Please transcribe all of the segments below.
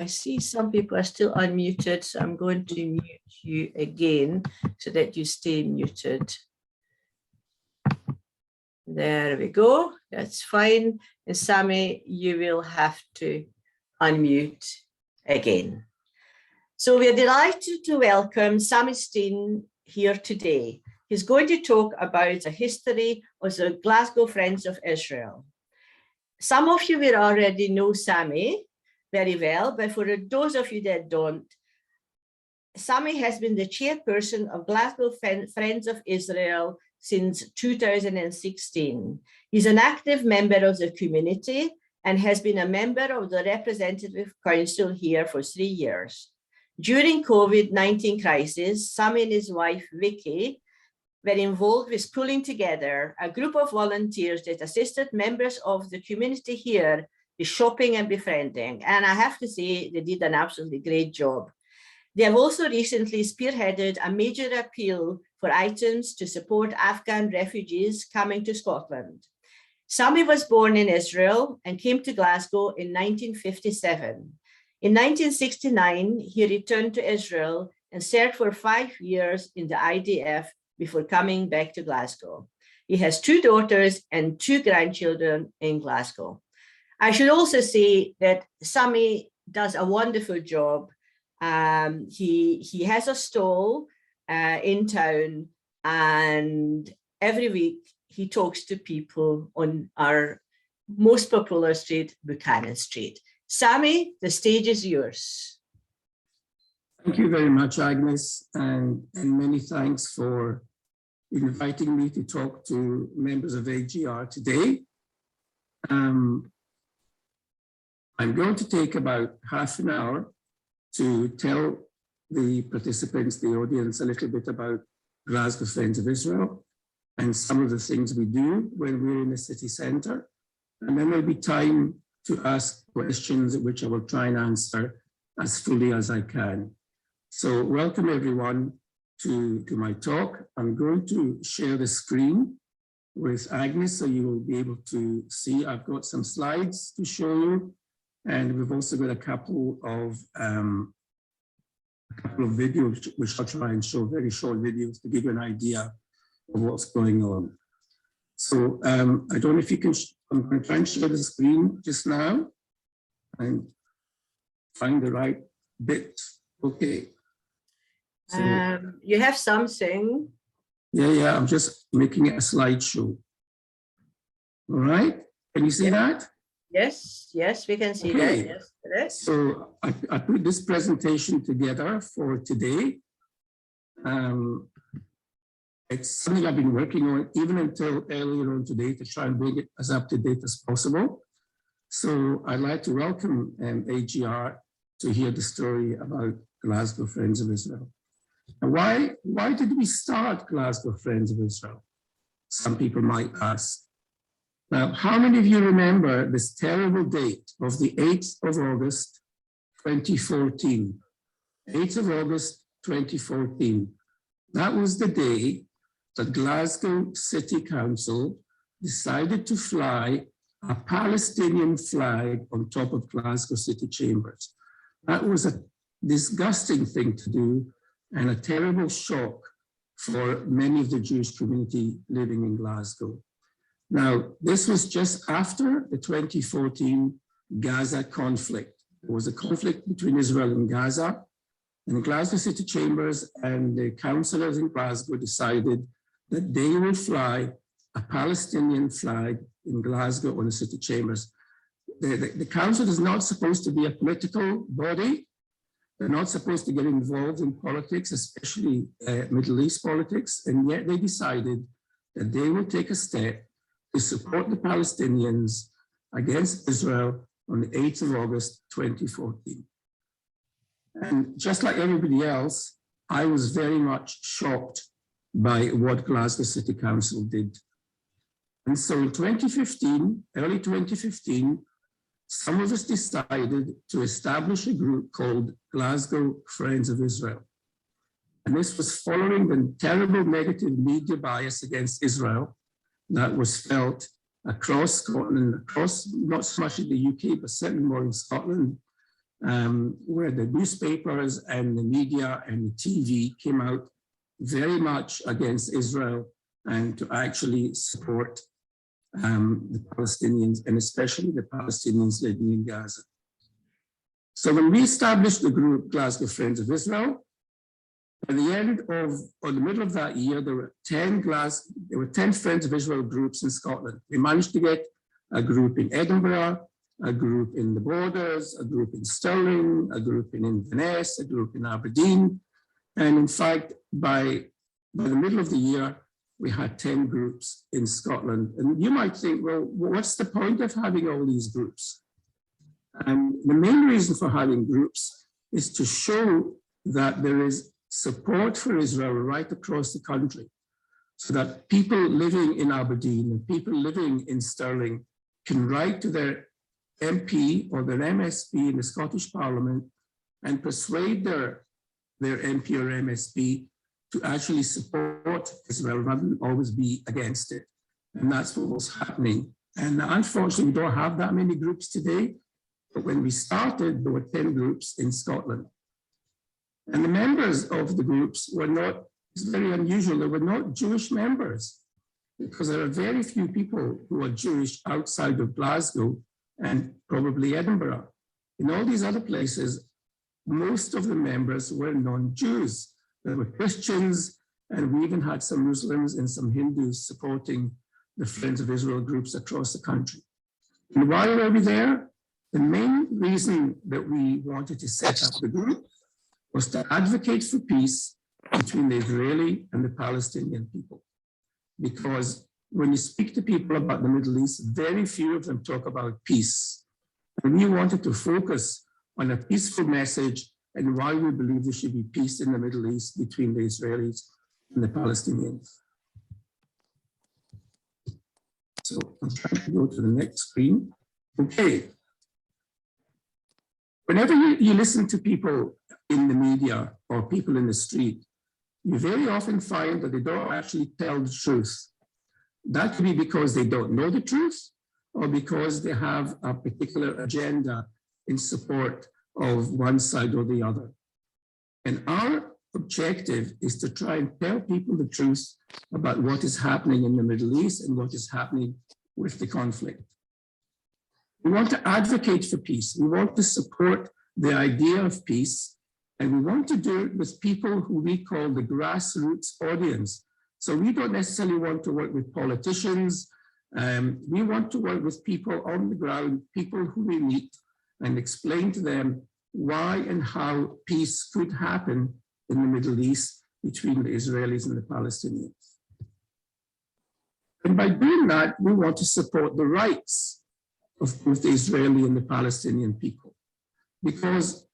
I see some people are still unmuted, so I'm going to mute you again so that you stay muted. There we go. That's fine. And Sammy, you will have to unmute again. So we're delighted to welcome Sammy Stein here today. He's going to talk about the history of the Glasgow Friends of Israel. Some of you will already know Sammy very well, but for those of you that don't, Sammy has been the chairperson of Glasgow Friends of Israel since 2016. He's an active member of the community and has been a member of the Representative Council here for 3 years. During COVID-19 crisis, Sammy and his wife, Vicky, were involved with pulling together a group of volunteers that assisted members of the community here with shopping and befriending. And I have to say, they did an absolutely great job. They have also recently spearheaded a major appeal for items to support Afghan refugees coming to Scotland. Sammy was born in Israel and came to Glasgow in 1957. In 1969, he returned to Israel and served for 5 years in the IDF before coming back to Glasgow. He has 2 daughters and 2 grandchildren in Glasgow. I should also say that Sammy does a wonderful job. He has a stall in town, and every week he talks to people on our most popular street, Buchanan Street. Sammy, the stage is yours. Thank you very much, Agnes, and many thanks for inviting me to talk to members of AGR today. I'm going to take about half an hour to tell the participants, the audience, a little bit about Glasgow Friends of Israel and some of the things we do when we're in the city centre. And then there'll be time to ask questions, which I will try and answer as fully as I can. So welcome everyone to my talk. I'm going to share the screen with Agnes so you will be able to see. I've got some slides to show you, and we've also got a couple of videos which I'll try and show, very short videos to give you an idea of what's going on. So I don't know if you can, I'm going to try and share the screen just now and find the right bit. Okay. So, you have something. Yeah, I'm just making it a slideshow. All right, can you see that? Yes, we can see okay. that. Yes. So I put this presentation together for today. It's something I've been working on even until earlier on today to try and bring it as up to date as possible. So I'd like to welcome AGR to hear the story about Glasgow Friends of Israel. And why did we start Glasgow Friends of Israel? Some people might ask. Now, how many of you remember this terrible date of the 8th of August, 2014? 8th of August, 2014. That was the day the Glasgow City Council decided to fly a Palestinian flag on top of Glasgow City Chambers. That was a disgusting thing to do and a terrible shock for many of the Jewish community living in Glasgow. Now, this was just after the 2014 Gaza conflict. There was a conflict between Israel and Gaza, and the Glasgow City Chambers and the councillors in Glasgow decided that they will fly a Palestinian flag in Glasgow on the city chambers. The council is not supposed to be a political body. They're not supposed to get involved in politics, especially Middle East politics, and yet they decided that they will take a step to support the Palestinians against Israel on the 8th of August, 2014. And just like everybody else, I was very much shocked by what Glasgow City Council did. And so in 2015, early 2015, some of us decided to establish a group called Glasgow Friends of Israel. And this was following the terrible negative media bias against Israel that was felt across Scotland, across not so much in the UK, but certainly more in Scotland, where the newspapers and the media and the TV came out very much against Israel and to actually support the Palestinians, and especially the Palestinians living in Gaza. So when we established the group Glasgow Friends of Israel, by the end of, or the middle of that year, there were 10 Friends of Israel groups in Scotland. We managed to get a group in Edinburgh, a group in the Borders, a group in Stirling, a group in Inverness, a group in Aberdeen. And in fact, by the middle of the year, we had 10 groups in Scotland. And you might think, well, what's the point of having all these groups? And the main reason for having groups is to show that there is support for Israel right across the country, so that people living in Aberdeen and people living in Stirling can write to their MP or their MSP in the Scottish Parliament and persuade their MP or MSP to actually support Israel rather than always be against it. And that's what was happening. And unfortunately, we don't have that many groups today. But when we started, there were 10 groups in Scotland. And the members of the groups were not, it's very unusual, they were not Jewish members, because there are very few people who are Jewish outside of Glasgow and probably Edinburgh. In all these other places, most of the members were non-Jews. There were Christians, and we even had some Muslims and some Hindus supporting the Friends of Israel groups across the country. And why were we there? The main reason that we wanted to set up the group was to advocate for peace between the Israeli and the Palestinian people. Because when you speak to people about the Middle East, very few of them talk about peace. And we wanted to focus on a peaceful message and why we believe there should be peace in the Middle East between the Israelis and the Palestinians. So I'm trying to go to the next screen. Okay. Whenever you listen to people in the media or people in the street, you very often find that they don't actually tell the truth. That could be because they don't know the truth or because they have a particular agenda in support of one side or the other. And our objective is to try and tell people the truth about what is happening in the Middle East and what is happening with the conflict. We want to advocate for peace. We want to support the idea of peace, and we want to do it with people who we call the grassroots audience. So we don't necessarily want to work with politicians. We want to work with people on the ground, people who we meet, and explain to them why and how peace could happen in the Middle East between the Israelis and the Palestinians. And by doing that, we want to support the rights of both the Israeli and the Palestinian people. Because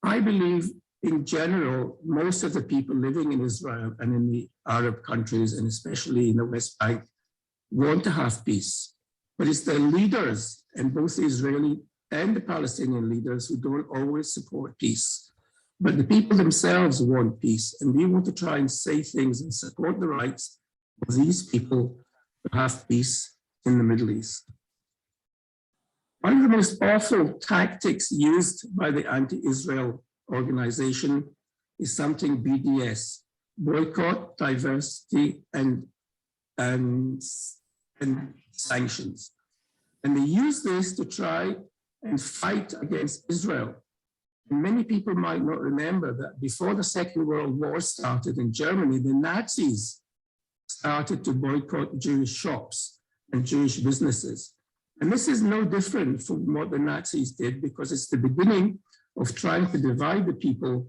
I believe in general, most of the people living in Israel and in the Arab countries, and especially in the West Bank, want to have peace. But it's the leaders, and both the Israeli and the Palestinian leaders, who don't always support peace. But the people themselves want peace, and we want to try and say things and support the rights of these people to have peace in the Middle East. One of the most awful tactics used by the anti-Israel organization is something BDS, boycott, diversity, and sanctions. And they use this to try and fight against Israel. And many people might not remember that before the Second World War started in Germany, the Nazis started to boycott Jewish shops and Jewish businesses. And this is no different from what the Nazis did, because it's the beginning of trying to divide the people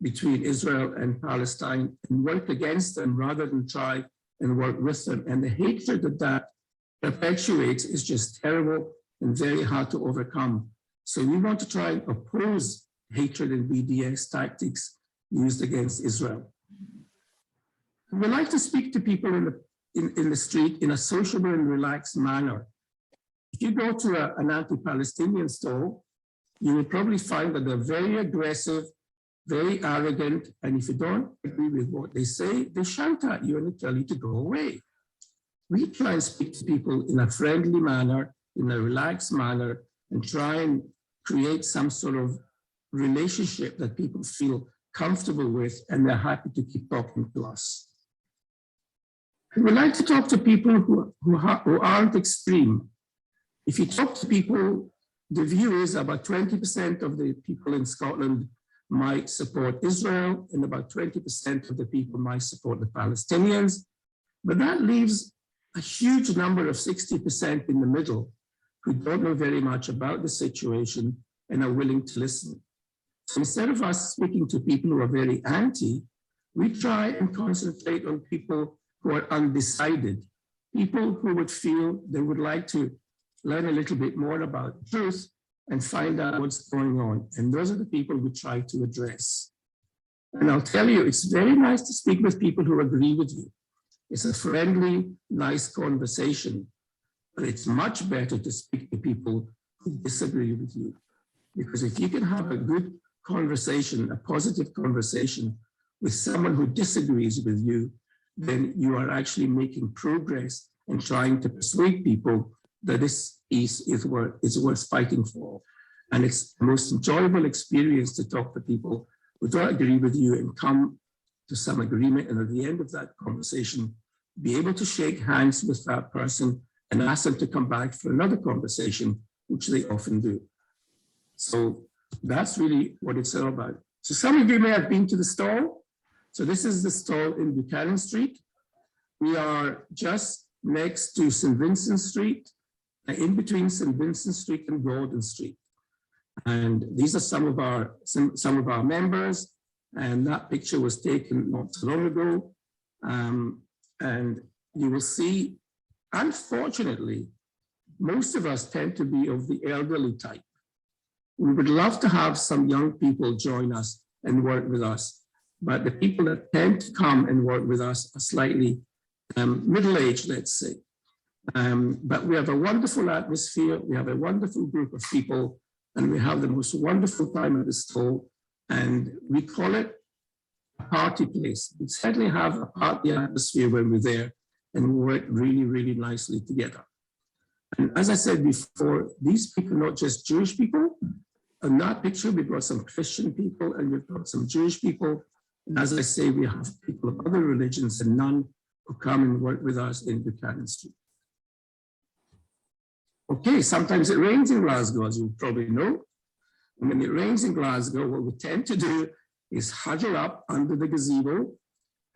between Israel and Palestine and work against them rather than try and work with them. And the hatred that that perpetuates is just terrible and very hard to overcome. So we want to try and oppose hatred and BDS tactics used against Israel. We like to speak to people in the street in a sociable and relaxed manner. If you go to an anti-Palestinian stall, you will probably find that they're very aggressive, very arrogant, and if you don't agree with what they say, they shout at you and they tell you to go away. We try and speak to people in a friendly manner, in a relaxed manner, and try and create some sort of relationship that people feel comfortable with, and they're happy to keep talking to us. And we like to talk to people who aren't extreme. If you talk to people, the view is about 20% of the people in Scotland might support Israel, and about 20% of the people might support the Palestinians. But that leaves a huge number of 60% in the middle who don't know very much about the situation and are willing to listen. So instead of us speaking to people who are very anti, we try and concentrate on people who are undecided, people who would feel they would like to learn a little bit more about the truth and find out what's going on. And those are the people we try to address. And I'll tell you, it's very nice to speak with people who agree with you. It's a friendly, nice conversation, but it's much better to speak to people who disagree with you. Because if you can have a good conversation, a positive conversation with someone who disagrees with you, then you are actually making progress and trying to persuade people that this peace is worth fighting for. And it's the most enjoyable experience to talk to people who don't agree with you and come to some agreement. And at the end of that conversation, be able to shake hands with that person and ask them to come back for another conversation, which they often do. So that's really what it's all about. So some of you may have been to the stall. So this is the stall in Buchanan Street. We are just next to St. Vincent Street, in between St. Vincent Street and Gordon Street. And these are some of our members. And that picture was taken not so long ago. And you will see, unfortunately, most of us tend to be of the elderly type. We would love to have some young people join us and work with us, but the people that tend to come and work with us are slightly middle-aged, let's say. But we have a wonderful atmosphere, we have a wonderful group of people, and we have the most wonderful time at the stall, and we call it a party place. We certainly have a party atmosphere when we're there, and we work really, really nicely together. And as I said before, these people are not just Jewish people. In that picture, we've got some Christian people and we've got some Jewish people. And as I say, we have people of other religions and none who come and work with us in Buchanan Street. Okay, sometimes it rains in Glasgow, as you probably know. And when it rains in Glasgow, what we tend to do is huddle up under the gazebo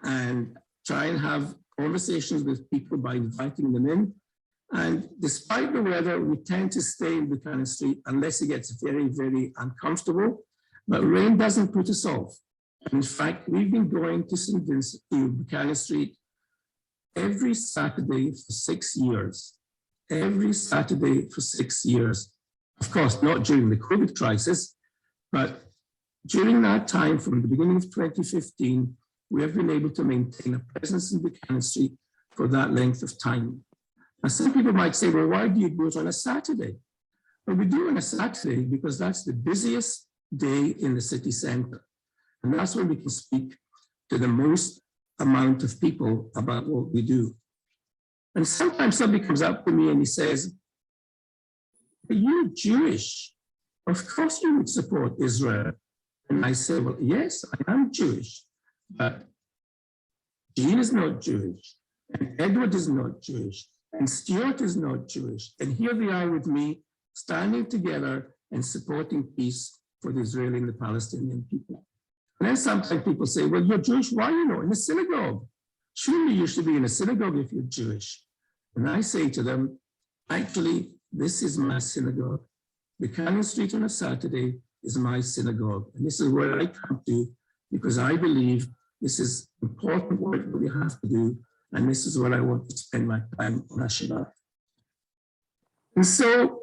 and try and have conversations with people by inviting them in. And despite the weather, we tend to stay in Buchanan Street unless it gets very, very uncomfortable. But rain doesn't put us off. And in fact, we've been going to St. Vincent, to Buchanan Street every Saturday for 6 years. Every Saturday for 6 years. Of course, not during the COVID crisis, but during that time, from the beginning of 2015, we have been able to maintain a presence in Buchanan Street for that length of time. Now, some people might say, well, why do you do it on a Saturday? Well, we do it on a Saturday because that's the busiest day in the city center. And that's when we can speak to the most amount of people about what we do. And sometimes somebody comes up to me and he says, are you Jewish? Of course you would support Israel. And I say, well, yes, I am Jewish, but Jean is not Jewish, and Edward is not Jewish, and Stuart is not Jewish. And here they are with me, standing together and supporting peace for the Israeli and the Palestinian people. And then sometimes people say, well, you're Jewish, why are you not in a synagogue? Surely you should be in a synagogue if you're Jewish. And I say to them, actually, this is my synagogue. Buchanan Street on a Saturday is my synagogue. And this is where I come to because I believe this is important work that we have to do. And this is where I want to spend my time on Shabbat. And so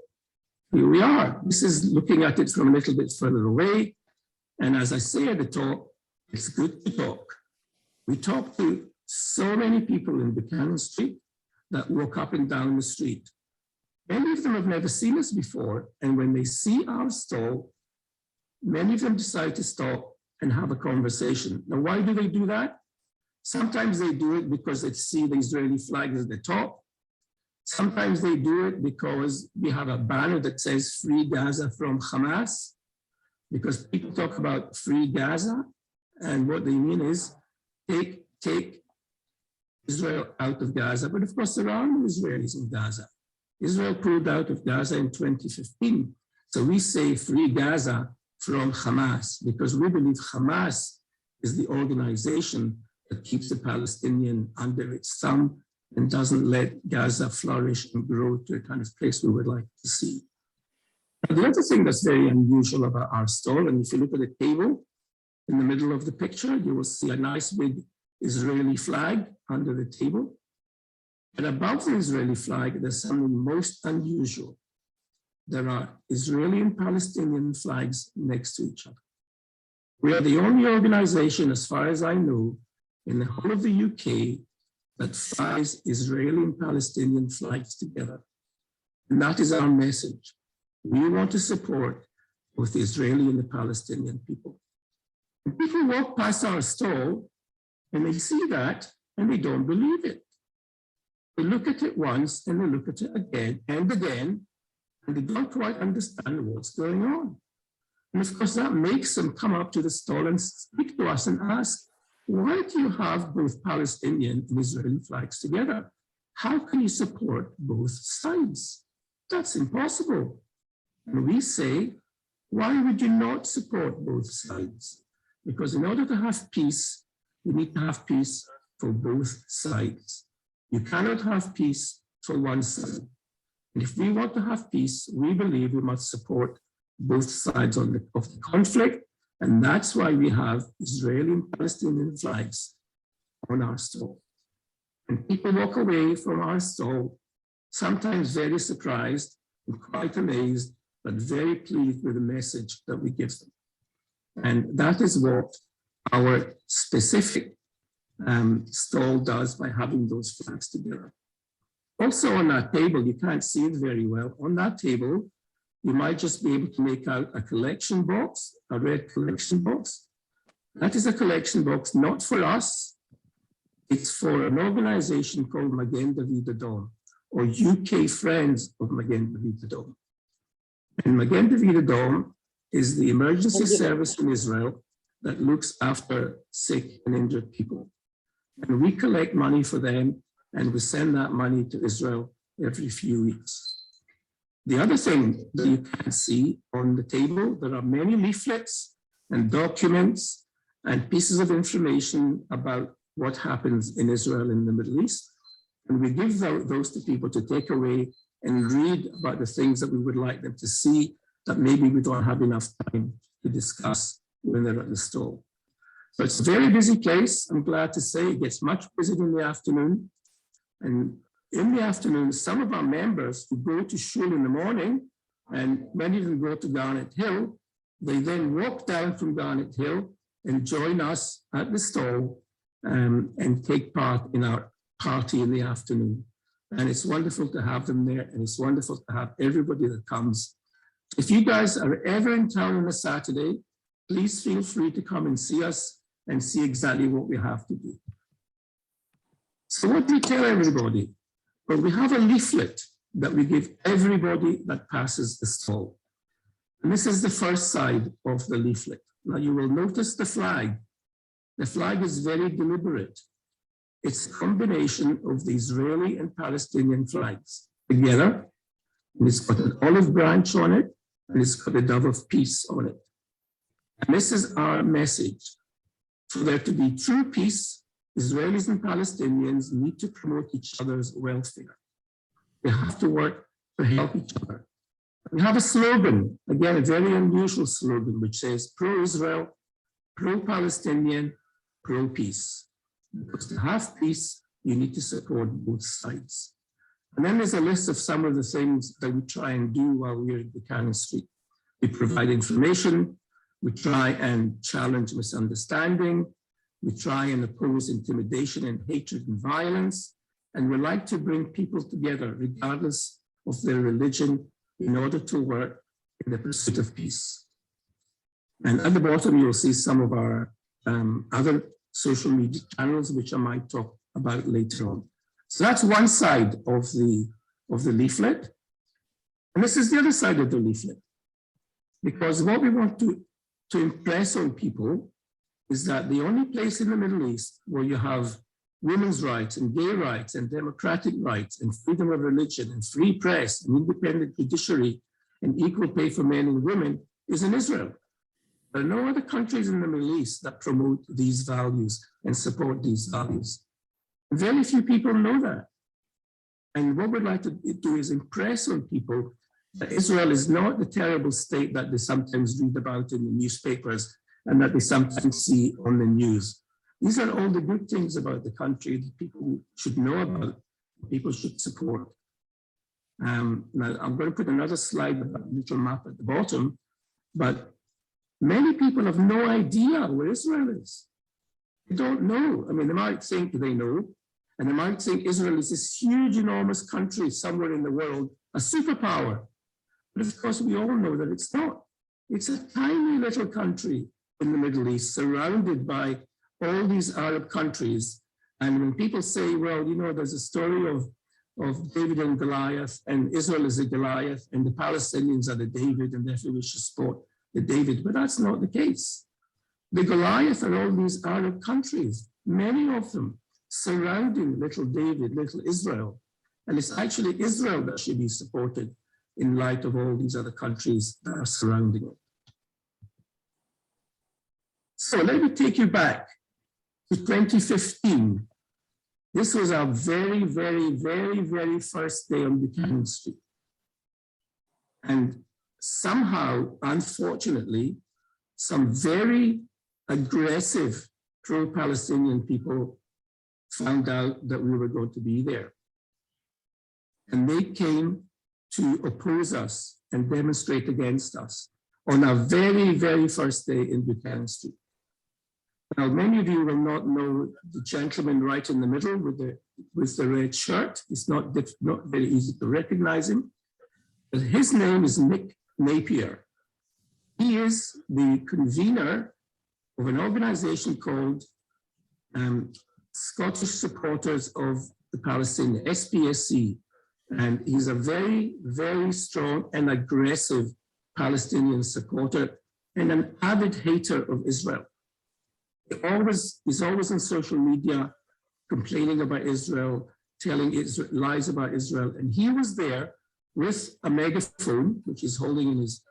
here we are. This is looking at it from a little bit further away. And as I say at the top, it's good to talk. We talk to so many people in Buchanan Street that walk up and down the street. Many of them have never seen us before. And when they see our stall, many of them decide to stop and have a conversation. Now, why do they do that? Sometimes they do it because they see the Israeli flag at the top. Sometimes they do it because we have a banner that says Free Gaza from Hamas. because people talk about free Gaza, and what they mean is take Israel out of Gaza. But of course, there are no Israelis in Gaza. Israel pulled out of Gaza in 2015. So we say free Gaza from Hamas, because we believe Hamas is the organization that keeps the Palestinian under its thumb and doesn't let Gaza flourish and grow to a kind of place we would like to see. Now, the other thing that's very unusual about our stall, and if you look at the table in the middle of the picture, you will see a nice big Israeli flag under the table. And above the Israeli flag, there's something most unusual. There are Israeli and Palestinian flags next to each other. We are the only organization, as far as I know, in the whole of the UK that flies Israeli and Palestinian flags together. And that is our message. We want to support both the Israeli and the Palestinian people. And people walk past our stall and they see that and they don't believe it. They look at it once and they look at it again and again, and they don't quite understand what's going on. And of course, that makes them come up to the stall and speak to us and ask, why do you have both Palestinian and Israeli flags together? How can you support both sides? That's impossible. And we say, why would you not support both sides? Because in order to have peace, you need to have peace for both sides. You cannot have peace for one side. And if we want to have peace, we believe we must support both sides of the conflict. And that's why we have Israeli and Palestinian flags on our stall. And people walk away from our stall, sometimes very surprised and quite amazed, but very pleased with the message that we give them. And that is what our specific stall does by having those flags together. Also on that table, you can't see it very well. On that table, you might just be able to make out a collection box, a red collection box. That is a collection box not for us. It's for an organization called Magen David Adom, or UK Friends of Magen David Adom. And Magen David Adom is the emergency service in Israel that looks after sick and injured people. And we collect money for them, and we send that money to Israel every few weeks. The other thing that you can see on the table, there are many leaflets and documents and pieces of information about what happens in Israel and the Middle East. And we give those to people to take away and read about the things that we would like them to see that maybe we don't have enough time to discuss when they're at the stall. So it's a very busy place. I'm glad to say it gets much busier in the afternoon. And in the afternoon, some of our members who go to shul in the morning, and many of them go to Garnet Hill, they then walk down from Garnet Hill and join us at the stall and take part in our party in the afternoon. And it's wonderful to have them there, and it's wonderful to have everybody that comes. If you guys are ever in town on a Saturday, please feel free to come and see us and see exactly what we have to do. So what do we tell everybody? Well, we have a leaflet that we give everybody that passes the stall. And this is the first side of the leaflet. Now you will notice the flag. The flag is very deliberate. It's a combination of the Israeli and Palestinian flags together. And it's got an olive branch on it, and it's got a dove of peace on it. And this is our message. For there to be true peace, Israelis and Palestinians need to promote each other's welfare. They have to work to help each other. We have a slogan, again, a very unusual slogan, which says pro-Israel, pro-Palestinian, pro-peace. Because to have peace, you need to support both sides. And then there's a list of some of the things that we try and do while we're in Buchanan Street. We provide information, we try and challenge misunderstanding, we try and oppose intimidation and hatred and violence, and we like to bring people together regardless of their religion in order to work in the pursuit of peace. And at the bottom, you'll see some of our other social media channels, which I might talk about later on. So that's one side of the leaflet. And this is the other side of the leaflet. Because what we want to to impress on people is that the only place in the Middle East where you have women's rights and gay rights and democratic rights and freedom of religion and free press and independent judiciary and equal pay for men and women is in Israel. There are no other countries in the Middle East that promote these values and support these values. Very few people know that. And what we'd like to do is impress on people that Israel is not the terrible state that they sometimes read about in the newspapers and that they sometimes see on the news. These are all the good things about the country that people should know about, people should support. Now, I'm going to put another slide, a little map at the bottom, but many people have no idea where Israel is. They don't know. I mean, they might think they know, and they might think Israel is this huge, enormous country somewhere in the world, a superpower. But of course, we all know that it's not. It's a tiny little country in the Middle East, surrounded by all these Arab countries. And when people say, well, you know, there's a story of David and Goliath, and Israel is a Goliath, and the Palestinians are the David, and therefore we should support the David. But that's not the case. The Goliath are all these Arab countries, many of them surrounding little David, little Israel. And it's actually Israel that should be supported in light of all these other countries that are surrounding it. So let me take you back to 2015. This was our very, very, very, very first day on Buchanan Street. And somehow, unfortunately, some very aggressive pro-Palestinian people found out that we were going to be there. And they came to oppose us and demonstrate against us on our very, very first day in Buchanan Street. Now, many of you will not know the gentleman right in the middle with the red shirt. It's not very easy to recognize him. But his name is Nick Napier. He is the convener of an organization called Scottish Supporters of the Palestinians, SPSC. And he's a very, very strong and aggressive Palestinian supporter and an avid hater of Israel. He's always on social media complaining about Israel, telling lies about Israel. And he was there with a megaphone, which he's holding in his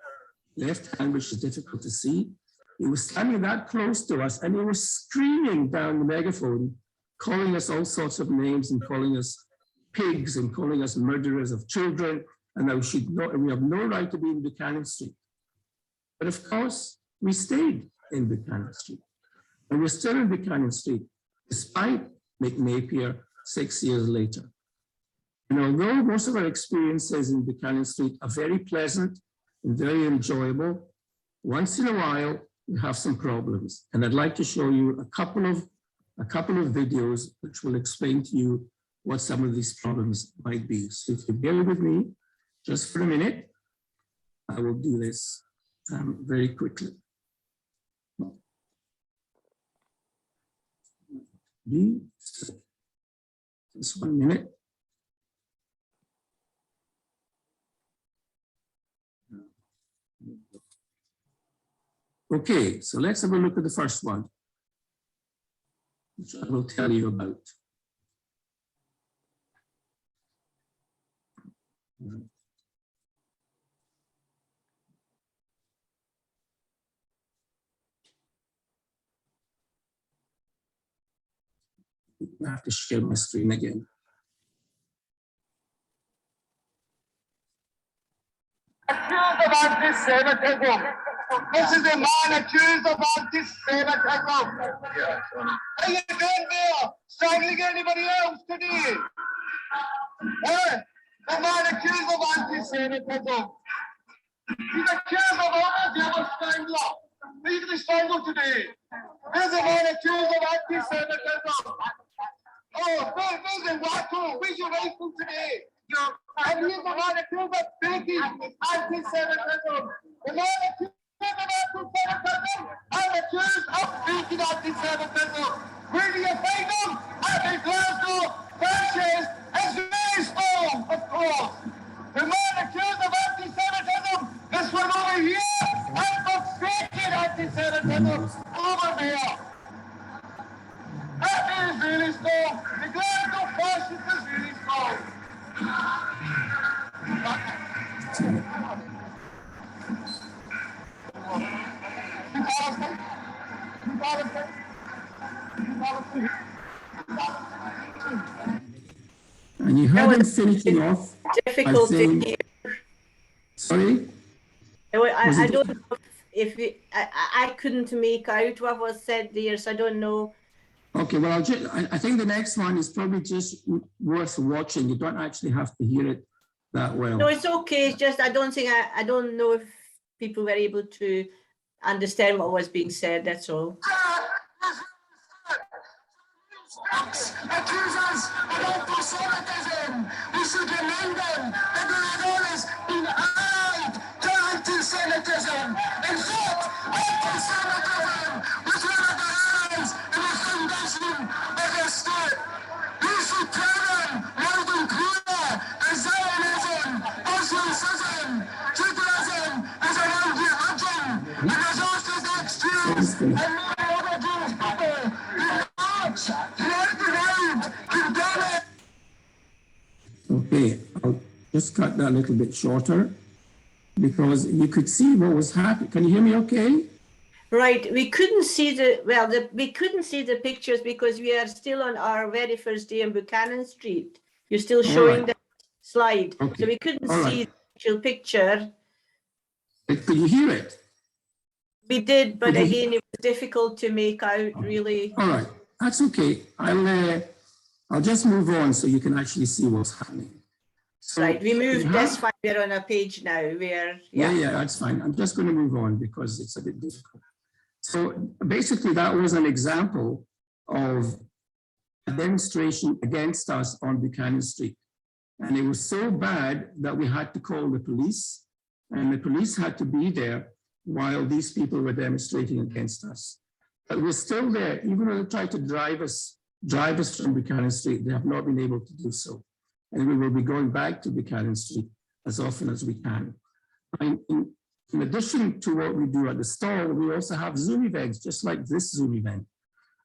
left hand, which is difficult to see. He was standing that close to us and he was screaming down the megaphone, calling us all sorts of names and calling us pigs and calling us murderers of children, and that we have no right to be in Buchanan Street. But of course, we stayed in Buchanan Street. And we're still in Buchanan Street, despite Nick Napier 6 years later. And although most of our experiences in Buchanan Street are very pleasant and very enjoyable, once in a while, we have some problems. And I'd like to show you a couple of videos which will explain to you what some of these problems might be. So if you bear with me just for a minute, I will do this very quickly. Just 1 minute. Okay, so let's have a look at the first one, which I will tell you about. I have to share my screen again. Accused of anti-Semitism. This is a man accused of anti-Semitism. Are you doing there? Strangling anybody else today? The man accused of anti-Semitism. He's accused of almost the other strangler. He's the strangler today. There's a man accused of anti-Semitism. Oh, there's a Waco. Where's your rifle today? And he's the man accused of baking anti-Semitism. The man accused of anti-Semitism and accused of baking anti-Semitism. Where do you find them? At the Glasgow fascist Israeli storm, of course. The man accused of anti-Semitism, this one over here, and of faking anti-Semitism. mayor. That is really strong. The glad to fascist is really strong. And you heard him finishing off by Difficult to saying, hear. sorry? I don't know if I couldn't make out what was said there, so I don't know. Okay, well, I think the next one is probably just worth watching. You don't actually have to hear it that well. No, it's okay. It's just I don't know if people were able to understand what was being said. That's all. Accuse us of anti-Semitism. We should remind them that they have always been allied to anti-Semitism. In fact, anti-Semitism was one of the allies in the foundation of their state. We should tell them loud and clear that Zionism, Islamism, Judaism is a world religion, and there's also the extremes and many other Jewish people who Okay, I'll just cut that a little bit shorter because you could see what was happening. Can you hear me okay? Right, we couldn't see we couldn't see the pictures because we are still on our very first day on Buchanan Street. You're still showing the slide, Okay. so we couldn't All see the actual picture. Could you hear it? We did, but again, it was difficult to make out really. All right, that's okay. I'll just move on so you can actually see what's happening. So Right, we moved this fine. We're on a page now where, yeah, that's fine. I'm just going to move on because it's a bit difficult. So basically, that was an example of a demonstration against us on Buchanan Street. And it was so bad that we had to call the police, and the police had to be there while these people were demonstrating against us. But we're still there, even though they tried to drive us from Buchanan Street. They have not been able to do so. And we will be going back to Buchanan Street as often as we can. In addition to what we do at the stall, we also have Zoom events, just like this Zoom event.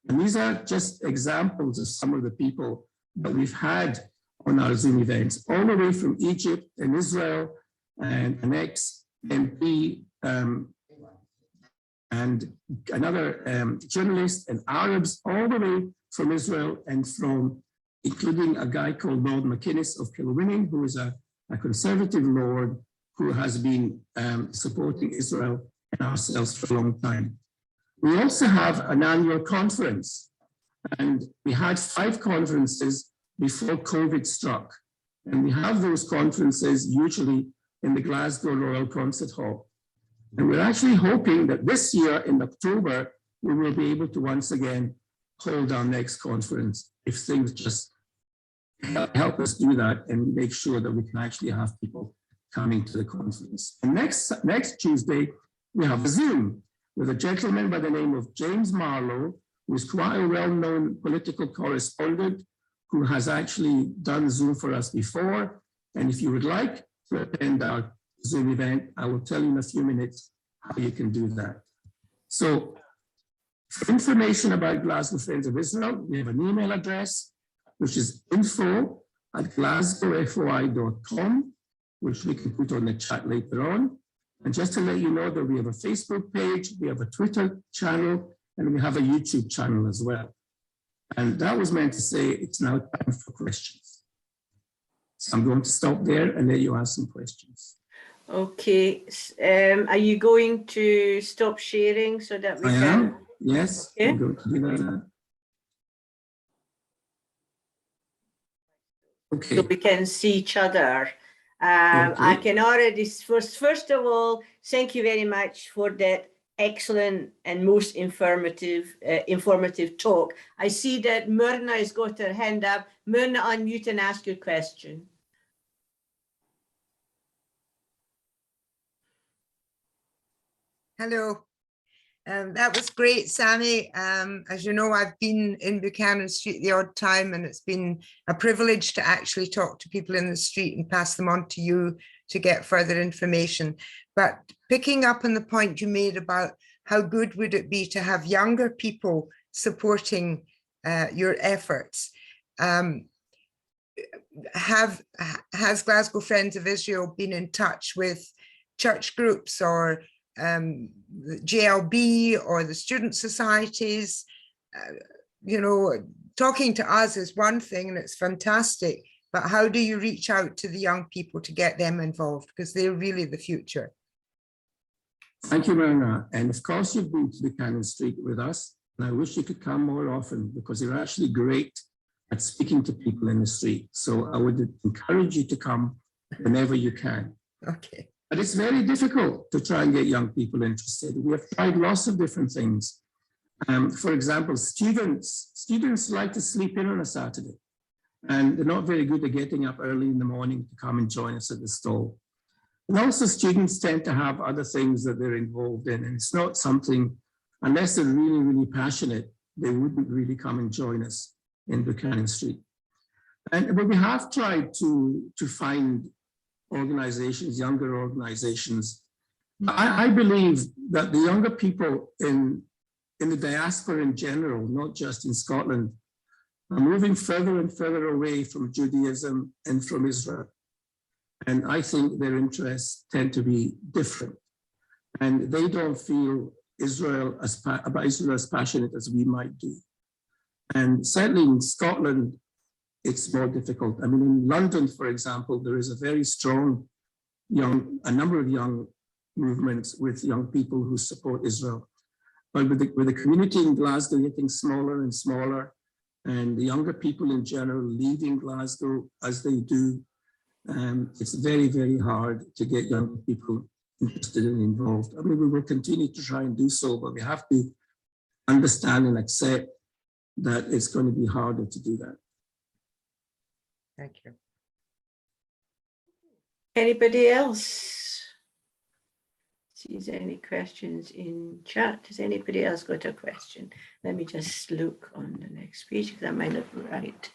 And these are just examples of some of the people that we've had on our Zoom events, all the way from Egypt and Israel and an ex-MP and another journalist and Arabs, all the way from Israel and from, including a guy called Lord McInnes of Kilwinning, who is a conservative lord who has been supporting Israel and ourselves for a long time. We also have an annual conference, and we had 5 conferences before COVID struck. And we have those conferences usually in the Glasgow Royal Concert Hall. And we're actually hoping that this year in October, we will be able to once again hold our next conference if things just help us do that and make sure that we can actually have people coming to the conference. And next Tuesday, we have a Zoom with a gentleman by the name of James Marlowe, who is quite a well-known political correspondent who has actually done Zoom for us before. And if you would like to attend our Zoom event, I will tell you in a few minutes how you can do that. So for information about Glasgow Friends of Israel, we have an email address, which is info@glasgowfoi.com, which we can put on the chat later on. And just to let you know that we have a Facebook page, we have a Twitter channel, and we have a YouTube channel as well. And that was meant to say it's now time for questions. So I'm going to stop there and let you ask some questions. Okay, are you going to stop sharing so that we can? Yes, okay. I'm going to do that now. Okay. So we can see each other. Okay. I can already, first of all, thank you very much for that excellent and most informative talk. I see that Myrna has got her hand up. Myrna, unmute and ask your question. Hello. That was great, Sammy. As you know, I've been in Buchanan Street the odd time, and it's been a privilege to actually talk to people in the street and pass them on to you to get further information. But picking up on the point you made about how good would it be to have younger people supporting your efforts? Has Glasgow Friends of Israel been in touch with church groups or GLB or the student societies? You know, talking to us is one thing and it's fantastic, but how do you reach out to the young people to get them involved? Because they're really the future. Thank you, Marina. And of course, you've been to Buchanan Street with us. And I wish you could come more often because you're actually great at speaking to people in the street. So I would encourage you to come whenever you can. Okay. But it's very difficult to try and get young people interested. We have tried lots of different things. For example, students like to sleep in on a Saturday, and they're not very good at getting up early in the morning to come and join us at the stall. And also students tend to have other things that they're involved in, and it's not something, unless they're really, really passionate, they wouldn't really come and join us in Buchanan Street. But we have tried to find organizations, younger organizations. I believe that the younger people in the diaspora in general, not just in Scotland, are moving further and further away from Judaism and from Israel. And I think their interests tend to be different. And they don't feel about Israel as passionate as we might do. And certainly in Scotland, it's more difficult. I mean, in London, for example, there is a very strong a number of young movements with young people who support Israel. But with the community in Glasgow getting smaller and smaller, and the younger people in general leaving Glasgow as they do, it's very, very hard to get young people interested and involved. I mean, we will continue to try and do so, but we have to understand and accept that it's going to be harder to do that. Thank you. Anybody else? Sees any questions in chat? Has anybody else got a question? Let me just look on the next page because I might not be right.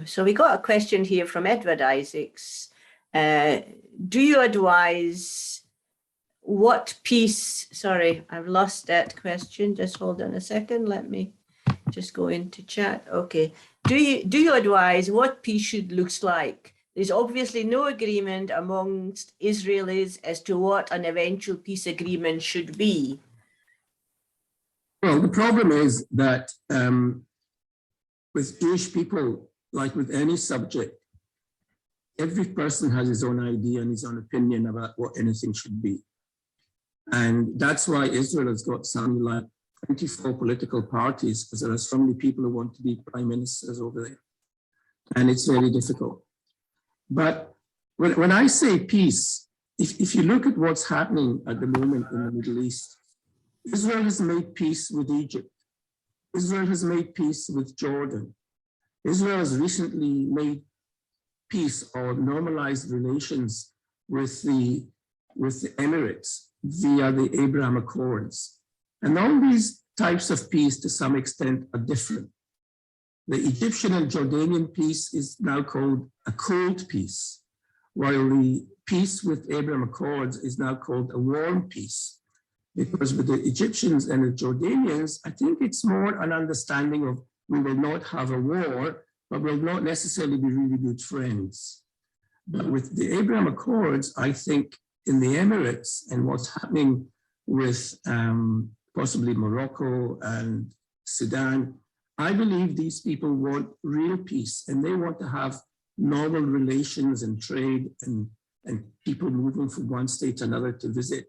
So we got a question here from Edward Isaacs. Do you advise what peace? Sorry, I've lost that question. Just hold on a second. Let me just go into chat. Okay. Do you advise what peace should look like? There's obviously no agreement amongst Israelis as to what an eventual peace agreement should be. Well, the problem is that with Jewish people, like with any subject, every person has his own idea and his own opinion about what anything should be. And that's why Israel has got something like 24 political parties, because there are so many people who want to be prime ministers over there. And it's very difficult. But when I say peace, if you look at what's happening at the moment in the Middle East, Israel has made peace with Egypt. Israel has made peace with Jordan. Israel has recently made peace or normalized relations with the Emirates via the Abraham Accords. And all these types of peace to some extent are different. The Egyptian and Jordanian peace is now called a cold peace, while the peace with Abraham Accords is now called a warm peace. Because with the Egyptians and the Jordanians, I think it's more an understanding of we will not have a war, but we'll not necessarily be really good friends. But with the Abraham Accords, I think in the Emirates and what's happening with possibly Morocco and Sudan, I believe these people want real peace and they want to have normal relations and trade and people moving from one state to another to visit.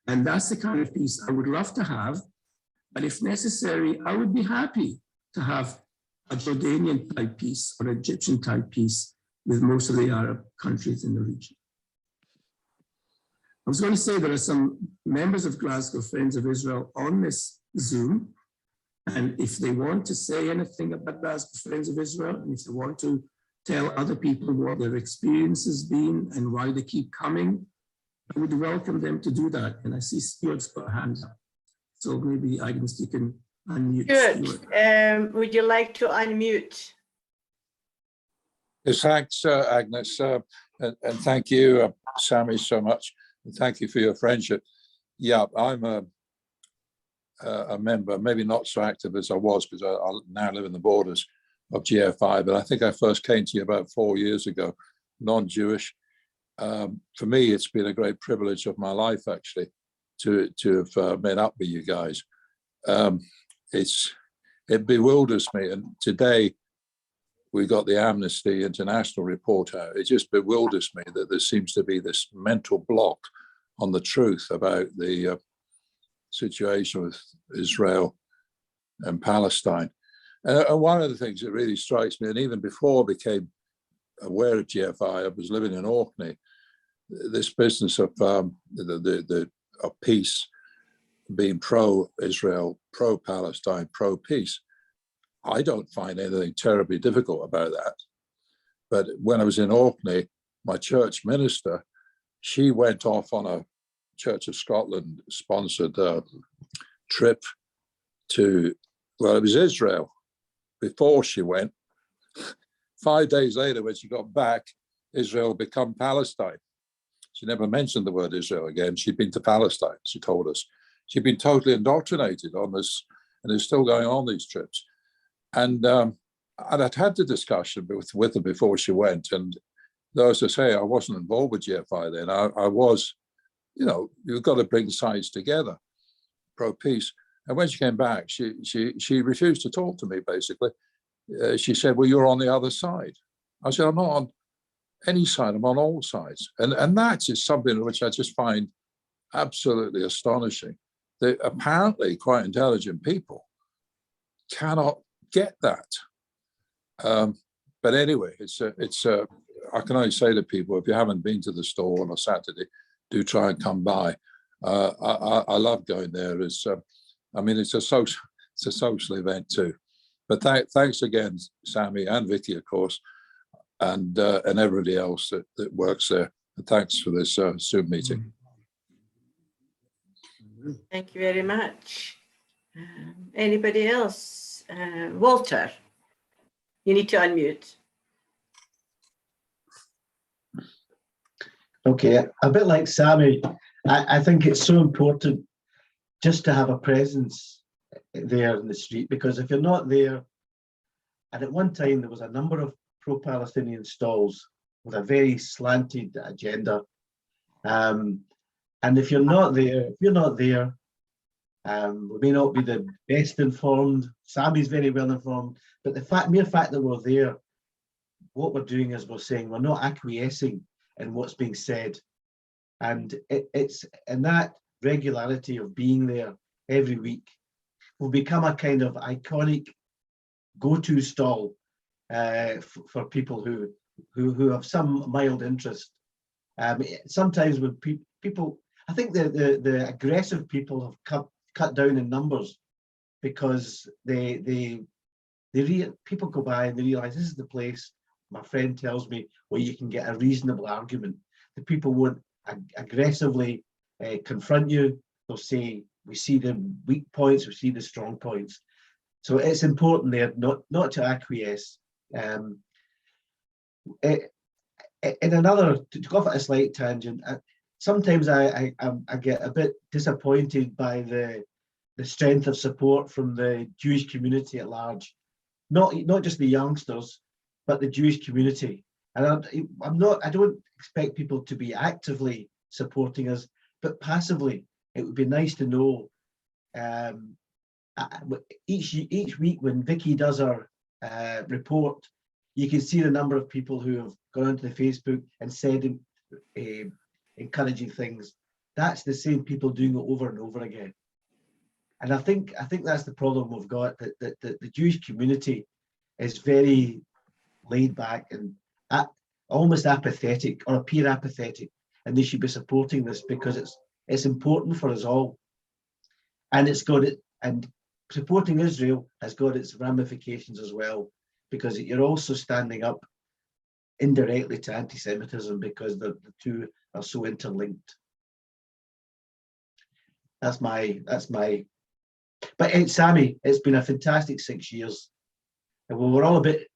And that's the kind of peace I would love to have. But if necessary, I would be happy to have a Jordanian type peace or Egyptian type peace with most of the Arab countries in the region. I was going to say there are some members of Glasgow Friends of Israel on this Zoom. And if they want to say anything about Glasgow Friends of Israel, and if they want to tell other people what their experience has been and why they keep coming, I would welcome them to do that. And I see Stuart's got a hand up. So maybe Agnes, you can unmute. Stuart, would you like to unmute? Yes, thanks, Agnes. And thank you, Sammy, so much. And thank you for your friendship. Yeah, I'm a a member, maybe not so active as I was, because I now live in the borders of GFI, but I think I first came to you about 4 years ago, non-Jewish. For me, it's been a great privilege of my life, actually, to have met up with you guys. It bewilders me, and today we got the Amnesty International report out. It just bewilders me that there seems to be this mental block on the truth about the situation with Israel and Palestine. And one of the things that really strikes me, and even before I became aware of GFI, I was living in Orkney, this business of of peace, being pro-Israel, pro-Palestine, pro-peace. I don't find anything terribly difficult about that. But when I was in Orkney, my church minister, she went off on a Church of Scotland sponsored trip to, well, it was Israel before she went. 5 days later, when she got back, Israel become Palestine. She never mentioned the word Israel again. She'd been to Palestine, she told us. She'd been totally indoctrinated on this, and is still going on these trips. And I'd had the discussion with her before she went. And though, as I say, I wasn't involved with GFI then, I was, you know, you've got to bring sides together, pro-peace. And when she came back, she refused to talk to me, basically. She said, well, you're on the other side. I said, I'm not on any side, I'm on all sides. And that is something which I just find absolutely astonishing. That apparently quite intelligent people cannot get that. But anyway, I can only say to people, if you haven't been to the store on a Saturday, do try and come by. I love going there. I mean, it's a social event too. But thanks again, Sammy and Vicky, of course, and everybody else that works there. And thanks for this Zoom meeting. Thank you very much. Anybody else? Walter, you need to unmute. Okay, a bit like Sammy, I think it's so important just to have a presence there in the street, because if you're not there, and at one time there was a number of pro-Palestinian stalls with a very slanted agenda, and if you're not there, we may not be the best informed. Sammy's very well informed, but the mere fact that we're there, what we're doing is we're saying we're not acquiescing in what's being said, and it's in that regularity of being there every week will become a kind of iconic go-to stall for people who have some mild interest. Sometimes when people, I think the aggressive people have cut down in numbers, because people go by and they realize this is the place. My friend tells me where you can get a reasonable argument. The people won't aggressively confront you. They'll say, we see the weak points, we see the strong points. So it's important there not to acquiesce. In another, to go off at a slight tangent, sometimes I get a bit disappointed by the strength of support from the Jewish community at large, not just the youngsters, but the Jewish community. And I don't expect people to be actively supporting us, but passively. It would be nice to know each week when Vicky does her report, you can see the number of people who have gone onto the Facebook and said encouraging things. That's the same people doing it over and over again. And I think that's the problem we've got, that the Jewish community is very laid back and almost apathetic, or appear apathetic, and they should be supporting this because it's important for us all. And and supporting Israel has got its ramifications as well, because you're also standing up indirectly to anti-Semitism, because the two are so interlinked. That's my. But Sammy, it's been a fantastic 6 years, and we were all a bit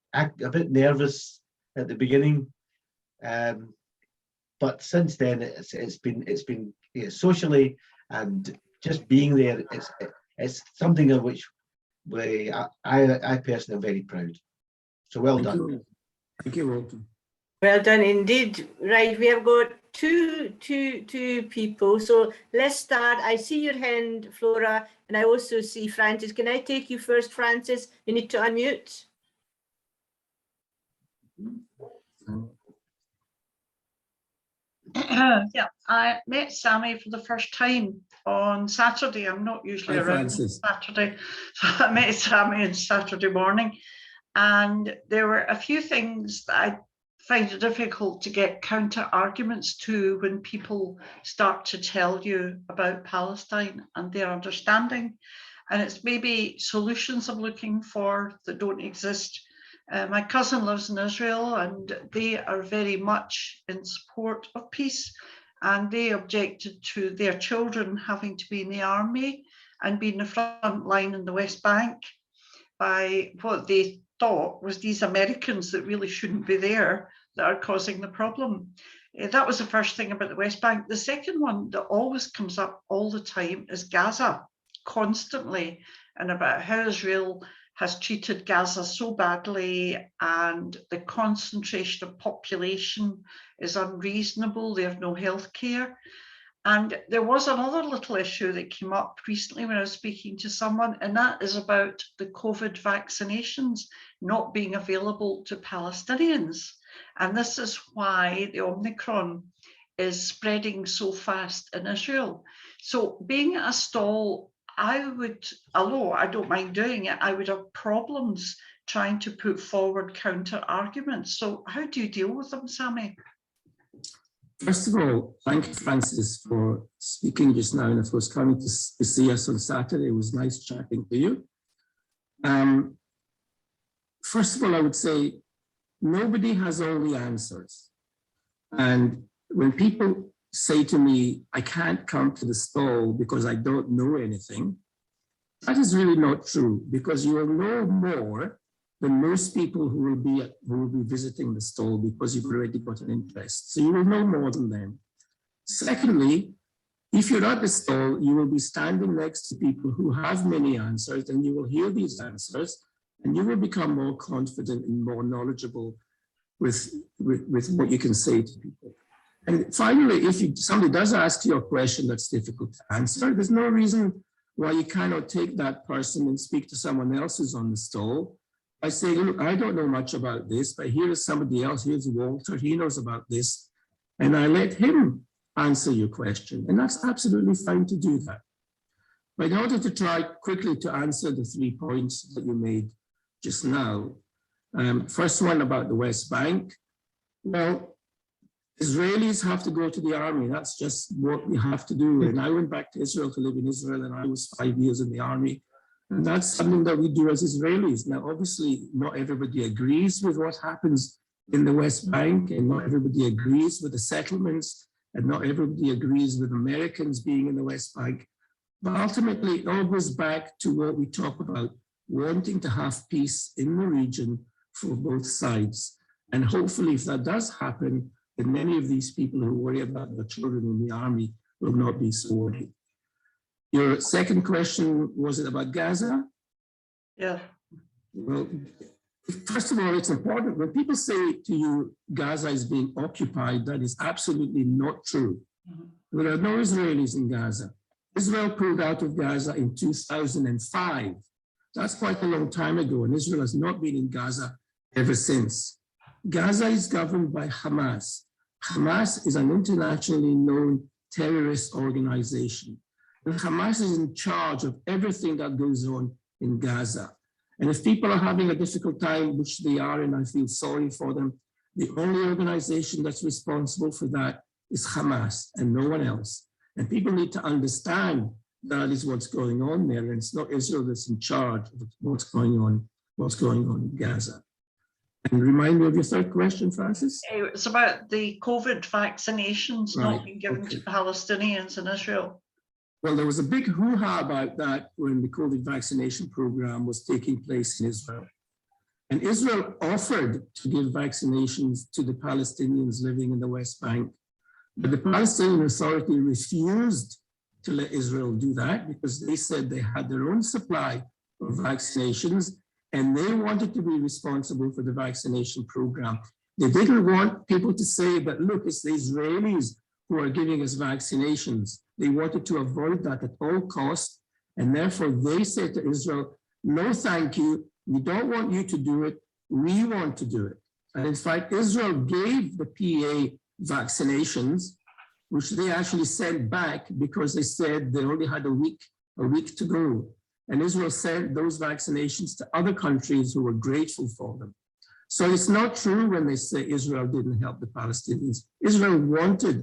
nervous at the beginning, but since then it's been socially and just being there. it's something of which I personally am very proud. So well Thank done. you. Thank you, Walter. Well done indeed. Right, we have got two people. So let's start. I see your hand, Flora, and I also see Francis. Can I take you first, Francis? You need to unmute. Yeah, I met Sammy for the first time on Saturday. I'm not usually Hi, around Francis. on Saturday, so I met Sammy on Saturday morning, and there were a few things that I find it difficult to get counter arguments to when people start to tell you about Palestine and their understanding, and it's maybe solutions I'm looking for that don't exist. My cousin lives in Israel and they are very much in support of peace, and they objected to their children having to be in the army and be in the front line in the West Bank by what they thought was these Americans that really shouldn't be there that are causing the problem. That was the first thing about the West Bank. The second one that always comes up all the time is Gaza, constantly, and about how Israel has treated Gaza so badly and the concentration of population is unreasonable. They have no health care. And there was another little issue that came up recently when I was speaking to someone, and that is about the COVID vaccinations not being available to Palestinians. And this is why the Omicron is spreading so fast in Israel. So being at a stall, I would, although I don't mind doing it, I would have problems trying to put forward counter arguments. So how do you deal with them, Sammy? First of all, thank you, Francis, for speaking just now, and of course coming to see us on Saturday. It was nice chatting to you. First of all, I would say nobody has all the answers. And when people say to me, I can't come to the stall because I don't know anything, that is really not true, because you will know more than most people who will be visiting the stall because you've already got an interest. So you will know more than them. Secondly, if you're at the stall, you will be standing next to people who have many answers, and you will hear these answers, and you will become more confident and more knowledgeable with what you can say to people. And finally, if somebody does ask you a question that's difficult to answer, there's no reason why you cannot take that person and speak to someone else who's on the stall. I say, look, I don't know much about this, but here is somebody else, here's Walter, he knows about this, and I let him answer your question. And that's absolutely fine to do that. But in order to try quickly to answer the 3 points that you made just now, first one about the West Bank, well, Israelis have to go to the army. That's just what we have to do. And I went back to Israel to live in Israel, and I was 5 years in the army. And that's something that we do as Israelis. Now, obviously, not everybody agrees with what happens in the West Bank, and not everybody agrees with the settlements, and not everybody agrees with Americans being in the West Bank. But ultimately, it all goes back to what we talk about, wanting to have peace in the region for both sides. And hopefully, if that does happen, then many of these people who worry about their children in the army will not be so worried. Your second question, was it about Gaza? Yeah. Well, first of all, it's important. When people say to you, Gaza is being occupied, that is absolutely not true. There are no Israelis in Gaza. Israel pulled out of Gaza in 2005. That's quite a long time ago, and Israel has not been in Gaza ever since. Gaza is governed by Hamas. Hamas is an internationally known terrorist organization. And Hamas is in charge of everything that goes on in Gaza. And if people are having a difficult time, which they are, and I feel sorry for them, the only organization that's responsible for that is Hamas and no one else. And people need to understand that is what's going on there. And it's not Israel that's in charge of what's going on in Gaza. And remind me of your third question, Francis? It's about the COVID vaccinations not being given to Palestinians in Israel. Well, there was a big hoo-ha about that when the COVID vaccination program was taking place in Israel. And Israel offered to give vaccinations to the Palestinians living in the West Bank, but the Palestinian Authority refused to let Israel do that because they said they had their own supply of vaccinations and they wanted to be responsible for the vaccination program. They didn't want people to say that, look, it's the Israelis who are giving us vaccinations. They wanted to avoid that at all costs. And therefore they said to Israel, no, thank you. We don't want you to do it. We want to do it. And in fact, Israel gave the PA vaccinations, which they actually sent back because they said they only had a week to go. And Israel sent those vaccinations to other countries who were grateful for them. So it's not true when they say Israel didn't help the Palestinians. Israel wanted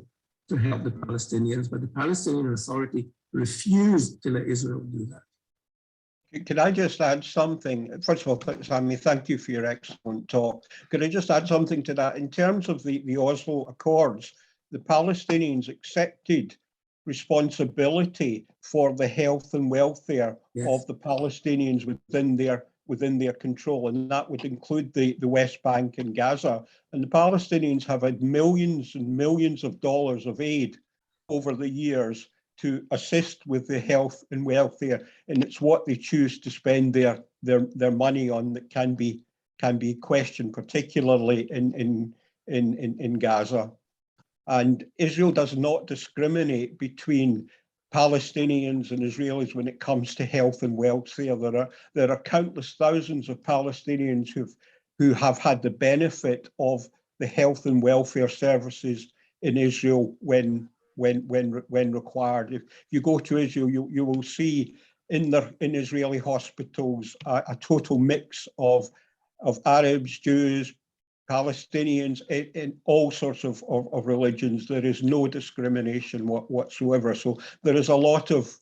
to help the Palestinians, but the Palestinian Authority refused to let Israel do that. Could I just add something? First of all, Sammy, thank you for your excellent talk. Could I just add something to that? In terms of the Oslo Accords, the Palestinians accepted responsibility for the health and welfare of the Palestinians within their control, and that would include the West Bank and Gaza. And the Palestinians have had millions and millions of dollars of aid over the years to assist with the health and welfare, and it's what they choose to spend their money on that can be questioned, particularly in Gaza. And Israel does not discriminate between Palestinians and Israelis when it comes to health and welfare. There are countless thousands of Palestinians who have had the benefit of the health and welfare services in Israel when required. If you go to Israel, you will see in Israeli hospitals a total mix of Arabs, Jews, Palestinians, in all sorts of religions. There is no discrimination whatsoever. So there is a lot of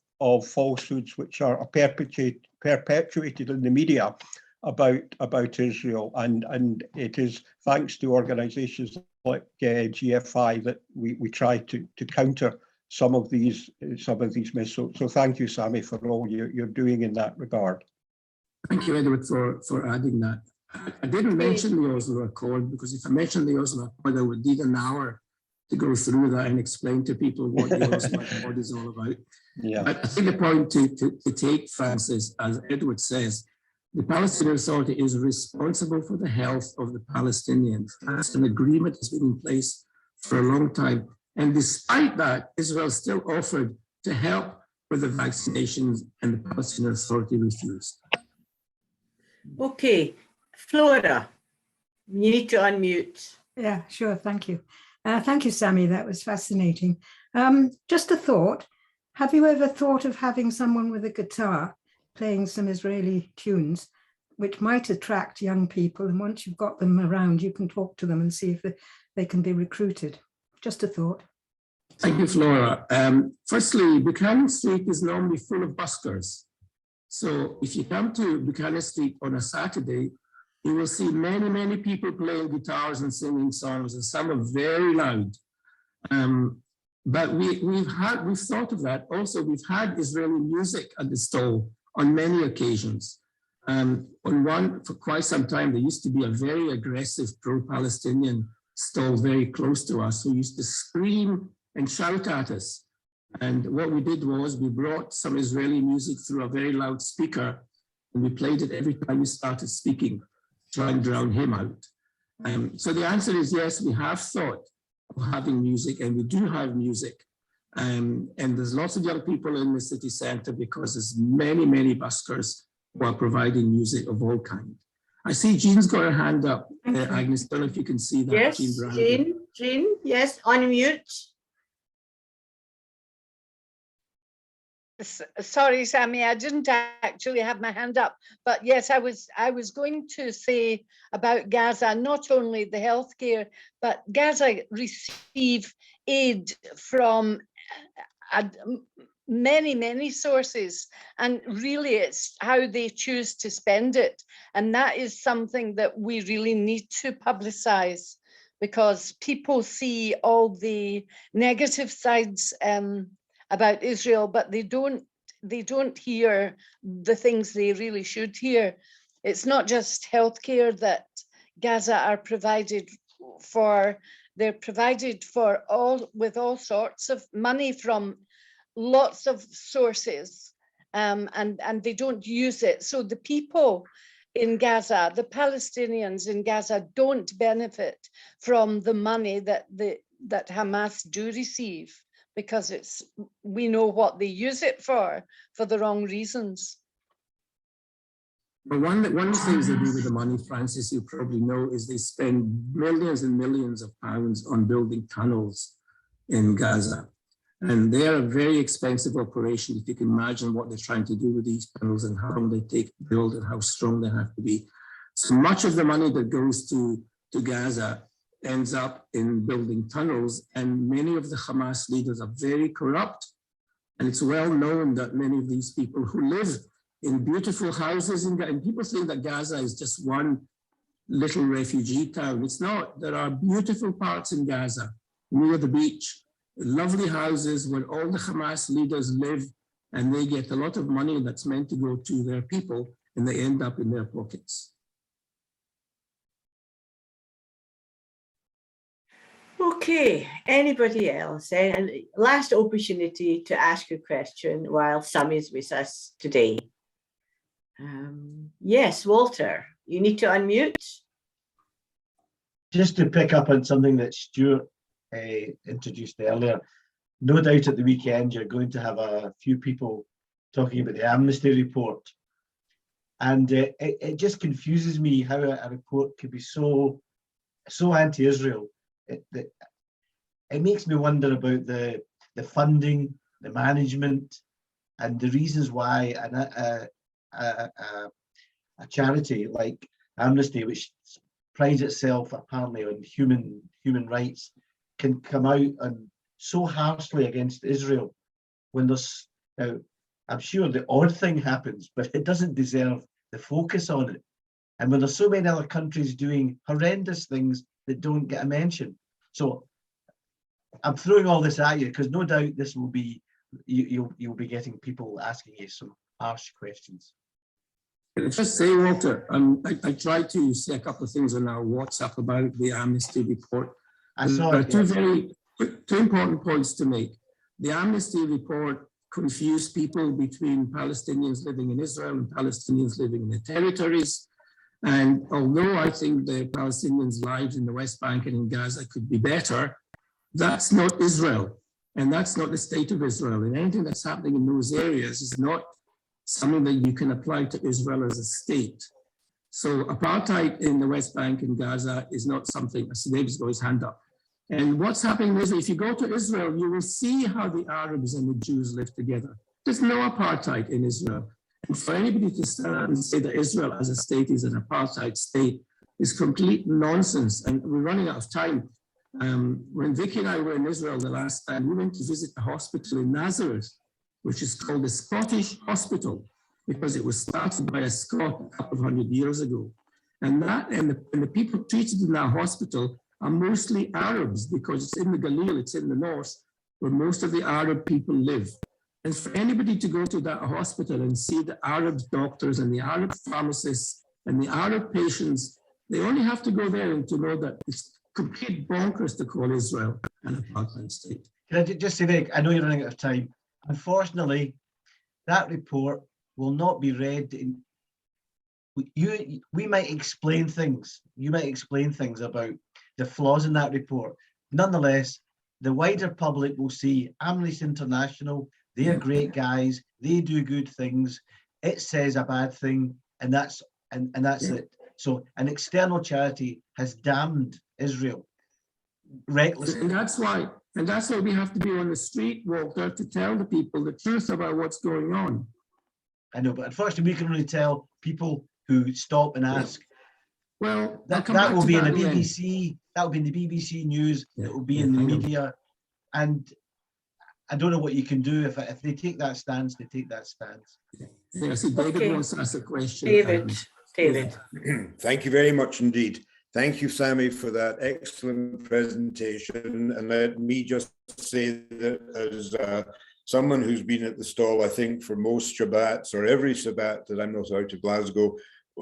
falsehoods which are perpetuated in the media about Israel, and it is thanks to organisations like GFI that we try to counter some of these myths. So thank you, Sammy, for all you're doing in that regard. Thank you, Edward, for adding that. I didn't mention the Oslo Accord because if I mentioned the Oslo Accord, I would need an hour to go through that and explain to people what the Oslo Accord is all about. Yeah. But I think the point to take, Francis, as Edward says, the Palestinian Authority is responsible for the health of the Palestinians. That's an agreement that's been in place for a long time. And despite that, Israel still offered to help with the vaccinations and the Palestinian Authority refused. Okay, Flora, you need to unmute. Yeah, sure. Thank you. Thank you, Sammy. That was fascinating. Just a thought. Have you ever thought of having someone with a guitar playing some Israeli tunes, which might attract young people? And once you've got them around, you can talk to them and see if they can be recruited. Just a thought. Thank you, Flora. Firstly, Buchanan Street is normally full of buskers. So if you come to Buchanan Street on a Saturday, you will see many, many people playing guitars and singing songs, and some are very loud. But we've thought of that. Also, we've had Israeli music at the stall on many occasions. On one, for quite some time, there used to be a very aggressive pro-Palestinian stall very close to us who used to scream and shout at us. And what we did was we brought some Israeli music through a very loud speaker, and we played it every time we started speaking, trying to drown him out. So the answer is yes, we have thought of having music, and we do have music. And there's lots of young people in the city center because there's many, many buskers who are providing music of all kinds. I see Jean's got her hand up. Agnes, don't know if you can see that. Yes, Jean, yes, unmute. Sorry, Sammy, I didn't actually have my hand up, but yes, I was going to say about Gaza, not only the healthcare, but Gaza receive aid from many sources, and really it's how they choose to spend it, and that is something that we really need to publicize, because people see all the negative sides about Israel, but they don't hear the things they really should hear. It's not just healthcare that Gaza are provided for. They're provided for with all sorts of money from lots of sources, and they don't use it. So the people in Gaza, the Palestinians in Gaza, don't benefit from the money that Hamas do receive, because we know what they use it for the wrong reasons. But one of the things they do with the money, Francis, you probably know, is they spend millions and millions of pounds on building tunnels in Gaza. And they are a very expensive operation, if you can imagine what they're trying to do with these tunnels and how long they take to build and how strong they have to be. So much of the money that goes to Gaza ends up in building tunnels, and many of the Hamas leaders are very corrupt. And it's well known that many of these people who live in beautiful houses, and people think that Gaza is just one little refugee town. It's not. There are beautiful parts in Gaza near the beach, lovely houses where all the Hamas leaders live, and they get a lot of money that's meant to go to their people, and they end up in their pockets. Okay, anybody else? And last opportunity to ask a question while Sammy is with us today. Yes, Walter, you need to unmute. Just to pick up on something that Stuart introduced earlier, no doubt at the weekend you're going to have a few people talking about the Amnesty report. And it just confuses me how a report could be so anti-Israel. It makes me wonder about the funding, the management, and the reasons why a charity like Amnesty, which prides itself apparently on human rights, can come out and so harshly against Israel when there's, now I'm sure the odd thing happens, but it doesn't deserve the focus on it. And when there's so many other countries doing horrendous things that don't get a mention. So I'm throwing all this at you because no doubt this will be, you'll be getting people asking you some harsh questions. Can I just say, Walter, I tried to say a couple of things on our WhatsApp about the Amnesty report. I saw there are it, two important points to make. The Amnesty report confused people between Palestinians living in Israel and Palestinians living in the territories. And although I think the Palestinians' lives in the West Bank and in Gaza could be better, that's not Israel. And that's not the state of Israel. And anything that's happening in those areas is not something that you can apply to Israel as a state. So apartheid in the West Bank and Gaza is not something, David's got his hand up. And what's happening is, if you go to Israel, you will see how the Arabs and the Jews live together. There's no apartheid in Israel. And for anybody to stand up and say that Israel as a state is an apartheid state is complete nonsense. And we're running out of time. When Vicky and I were in Israel the last time, we went to visit a hospital in Nazareth, which is called the Scottish Hospital, because it was started by a Scot a couple of 100 years ago. And the people treated in that hospital are mostly Arabs, because it's in the Galil, it's in the north, where most of the Arab people live. And for anybody to go to that hospital and see the Arab doctors and the Arab pharmacists and the Arab patients, they only have to go there and to know that it's complete bonkers to call Israel an apartheid state. Can I just say, Vic, I know you're running out of time. Unfortunately, that report will not be read in. We might explain things. You might explain things about the flaws in that report. Nonetheless, the wider public will see Amnesty International. They're great guys. They do good things. It says a bad thing, and that's it. So an external charity has damned Israel recklessly. And that's why we have to be on the street, Walter, to tell the people the truth about what's going on. I know, but unfortunately, we can only tell people who stop and ask. Well, that will be in the BBC. That will be in the BBC News. It will be in the media, and I don't know what you can do if they take that stance. They take that stance. Yeah, see, David wants to ask a question. David. Thank you very much indeed. Thank you, Sammy, for that excellent presentation. And let me just say that as someone who's been at the stall, I think, for most Shabbats or every Shabbat that I'm not out of Glasgow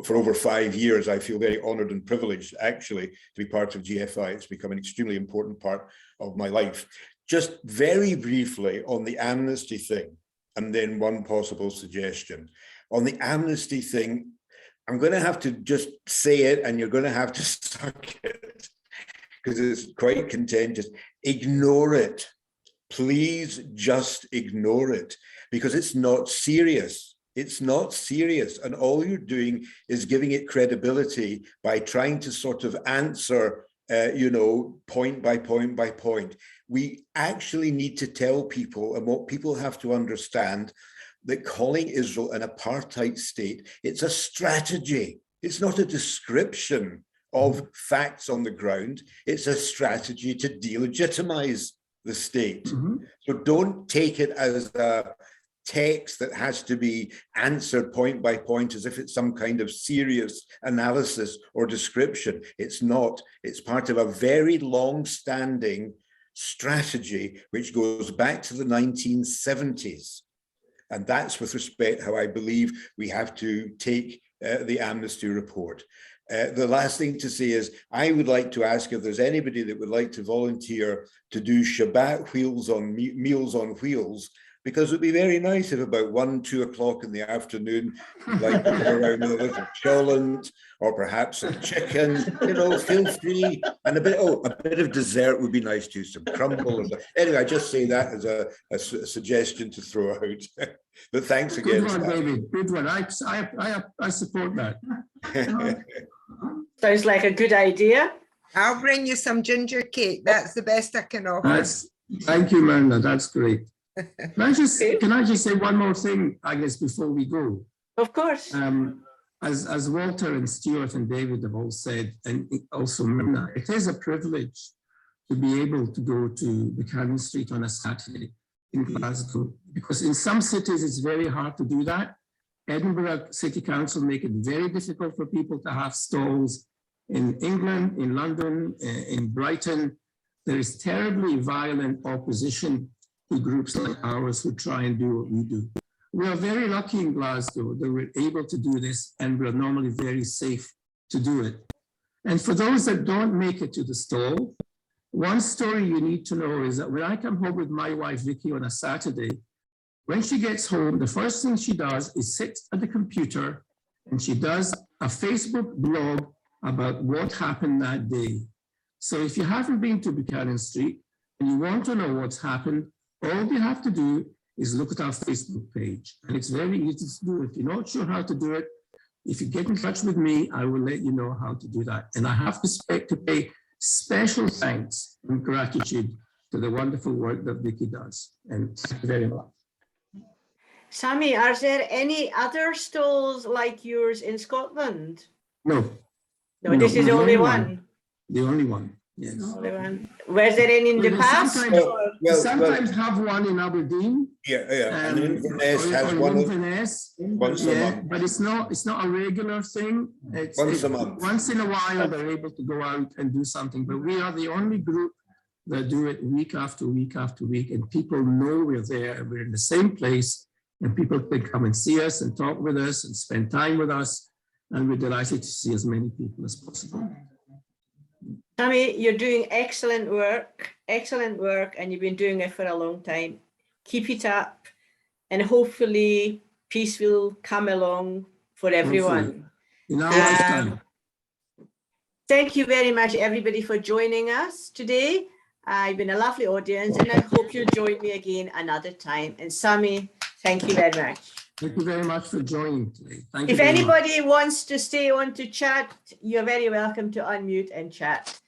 for over 5 years, I feel very honoured and privileged, actually, to be part of GFI. It's become an extremely important part of my life. just very briefly on the amnesty thing, and then one possible suggestion. On the amnesty thing, I'm going to have to just say it, and you're going to have to suck it, because it's quite contentious. Ignore it. Please just ignore it, because it's not serious. It's not serious. And all you're doing is giving it credibility by trying to sort of answer, you know, point by point by point. We actually need to tell people, and what people have to understand, that calling Israel an apartheid state, it's a strategy. It's not a description of facts on the ground. It's a strategy to delegitimize the state. So don't take it as a text that has to be answered point by point as if it's some kind of serious analysis or description. It's not. It's part of a very long-standing strategy which goes back to the 1970s. And that's with respect how I believe we have to take the amnesty report. The last thing to say is I would like to ask if there's anybody that would like to volunteer to do Shabbat meals on wheels, because it'd be very nice if about 1, 2 o'clock in the afternoon, like to go around with a little cholent or perhaps some chicken, you know, feel free. And a bit of dessert would be nice too, some crumble or something. Anyway, I just say that as a suggestion to throw out. But thanks again. Good one, David. Good one. I support that. Sounds like a good idea. I'll bring you some ginger cake. That's the best I can offer. Thank you, Myrna. That's great. Can I just say one more thing, I guess, before we go? Of course. As Walter and Stuart and David have all said, and also Myrna, it is a privilege to be able to go to Buchanan Street on a Saturday in Glasgow, because in some cities it's very hard to do that. Edinburgh City Council make it very difficult for people to have stalls. In England, in London, in Brighton, there is terribly violent opposition to groups like ours who try and do what we do. We are very lucky in Glasgow that we're able to do this, and we're normally very safe to do it. And for those that don't make it to the stall, one story you need to know is that when I come home with my wife, Vicky, on a Saturday, when she gets home, the first thing she does is sit at the computer and she does a Facebook blog about what happened that day. So if you haven't been to Buchanan Street and you want to know what's happened, all you have to do is look at our Facebook page. And it's very easy to do. If you're not sure how to do it, if you get in touch with me, I will let you know how to do that. And I have to pay special thanks and gratitude to the wonderful work that Vicky does. And thank you very much. Sammy, are there any other stalls like yours in Scotland? No. No, this is the only one. The only one, yes. Only one. Was there any in the past? Sometimes have one in Aberdeen. Yeah. And Inverness has one once a month. But it's not a regular thing. Once a month. Once in a while, they're able to go out and do something. But we are the only group that do it week after week after week. And people know we're there. We're in the same place. And people can come and see us and talk with us and spend time with us. And we're delighted to see as many people as possible. Sammy, you're doing excellent work, and you've been doing it for a long time. Keep it up, and hopefully peace will come along for everyone. In our lifetime. Thank you very much, everybody, for joining us today. I've been a lovely audience, and I hope you'll join me again another time. And Sammy, thank you very much. Thank you very much for joining today. Thank you. If anybody wants to stay on to chat, you're very welcome to unmute and chat.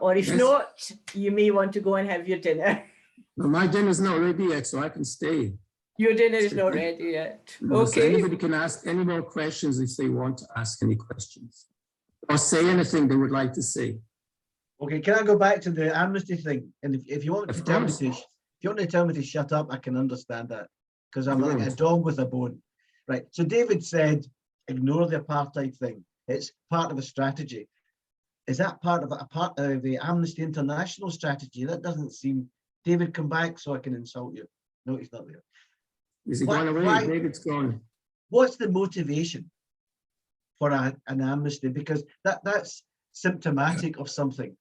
Or if not, you may want to go and have your dinner. Well, my dinner's not ready yet, so I can stay. Your dinner is not ready yet. No, Okay. so anybody can ask any more questions if they want to ask any questions. Or say anything they would like to say. Okay, can I go back to the amnesty thing? And if you want to tell me to shut up, I can understand that. Because I'm like a dog with a bone. Right. So David said, ignore the apartheid thing. It's part of a strategy. Is that part of the Amnesty International strategy? That doesn't seem. David, come back so I can insult you. No, he's not there. Is he gone away? David's gone. What's the motivation for an amnesty? Because that's symptomatic of something.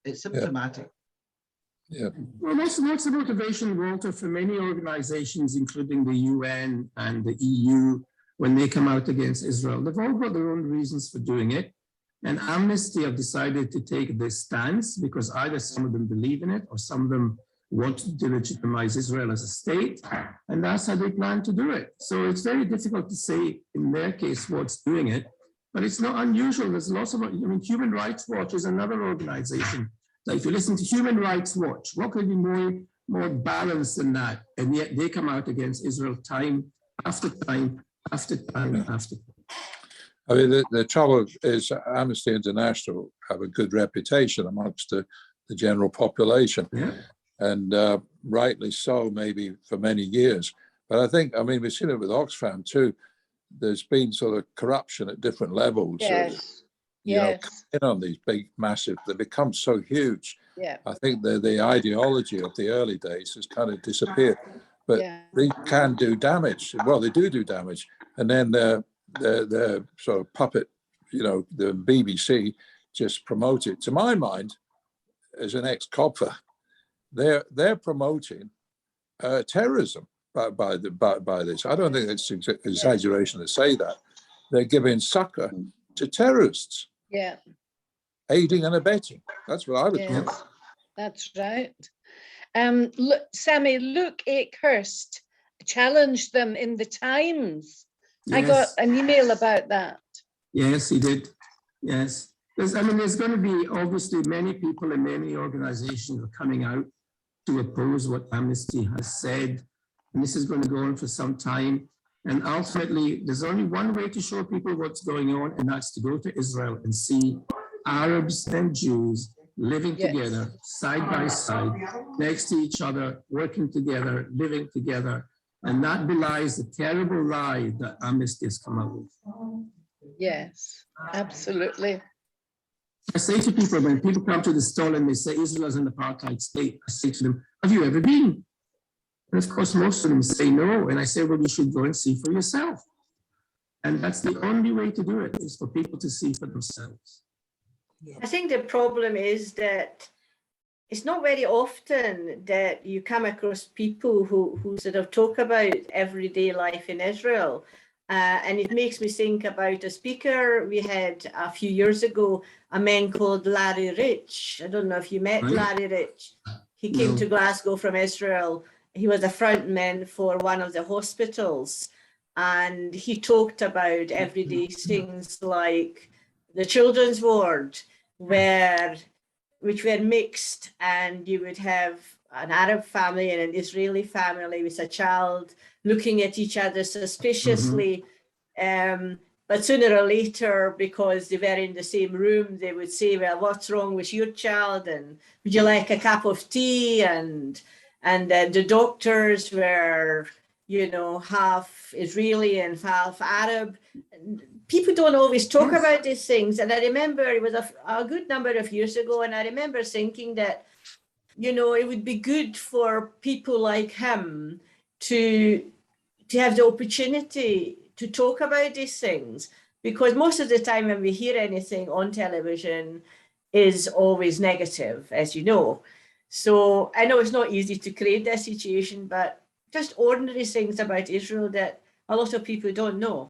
It's symptomatic. Yeah. Well, what's the motivation, Walter, for many organizations, including the UN and the EU, when they come out against Israel? They've all got their own reasons for doing it. And Amnesty have decided to take this stance because either some of them believe in it or some of them want to delegitimize Israel as a state. And that's how they plan to do it. So it's very difficult to say in their case what's doing it, but it's not unusual. There's lots of, Human Rights Watch is another organization. So if you listen to Human Rights Watch, what could be more balanced than that? And yet they come out against Israel time after time after time after time. I mean, the trouble is Amnesty International have a good reputation amongst the general population. Yeah. And rightly so, maybe for many years. But I think, we've seen it with Oxfam too. There's been sort of corruption at different levels. Yes. In on these big, massive, they become so huge. Yeah. I think the ideology of the early days has kind of disappeared. But they can do damage. Well, they do damage. And then the sort of puppet, the BBC just promote it. To my mind, as an ex-copper, they're promoting terrorism by this. I don't think it's exaggeration to say that. They're giving succor to terrorists. Yeah. Aiding and abetting. That's what I would call it. That's right. Look, Sammy, Luke Akehurst challenged them in the Times. Yes. I got an email about that. Yes, he did. Yes. There's going to be obviously many people and many organizations are coming out to oppose what Amnesty has said. And this is going to go on for some time. And ultimately, there's only one way to show people what's going on, and that's to go to Israel and see Arabs and Jews living together, side by side, next to each other, working together, living together. And that belies the terrible lie that Amnesty has come up with. Yes, absolutely. I say to people, when people come to the stall and they say Israel is an apartheid state, I say to them, have you ever been? And of course, most of them say no. And I say, well, you should go and see for yourself. And that's the only way to do it, is for people to see for themselves. I think the problem is that it's not very often that you come across people who sort of talk about everyday life in Israel. And it makes me think about a speaker we had a few years ago, a man called Larry Rich. I don't know if you met Larry Rich. He came to Glasgow from Israel. He was a frontman for one of the hospitals. And he talked about everyday things like the children's ward, which were mixed, and you would have an Arab family and an Israeli family with a child looking at each other suspiciously. But sooner or later, because they were in the same room, they would say, well, what's wrong with your child? And would you like a cup of tea? And the doctors were, half Israeli and half Arab. People don't always talk about these things. And I remember it was a good number of years ago, and I remember thinking that, it would be good for people like him to have the opportunity to talk about these things, because most of the time when we hear anything on television is always negative, as you know. So I know it's not easy to create that situation, but just ordinary things about Israel that a lot of people don't know.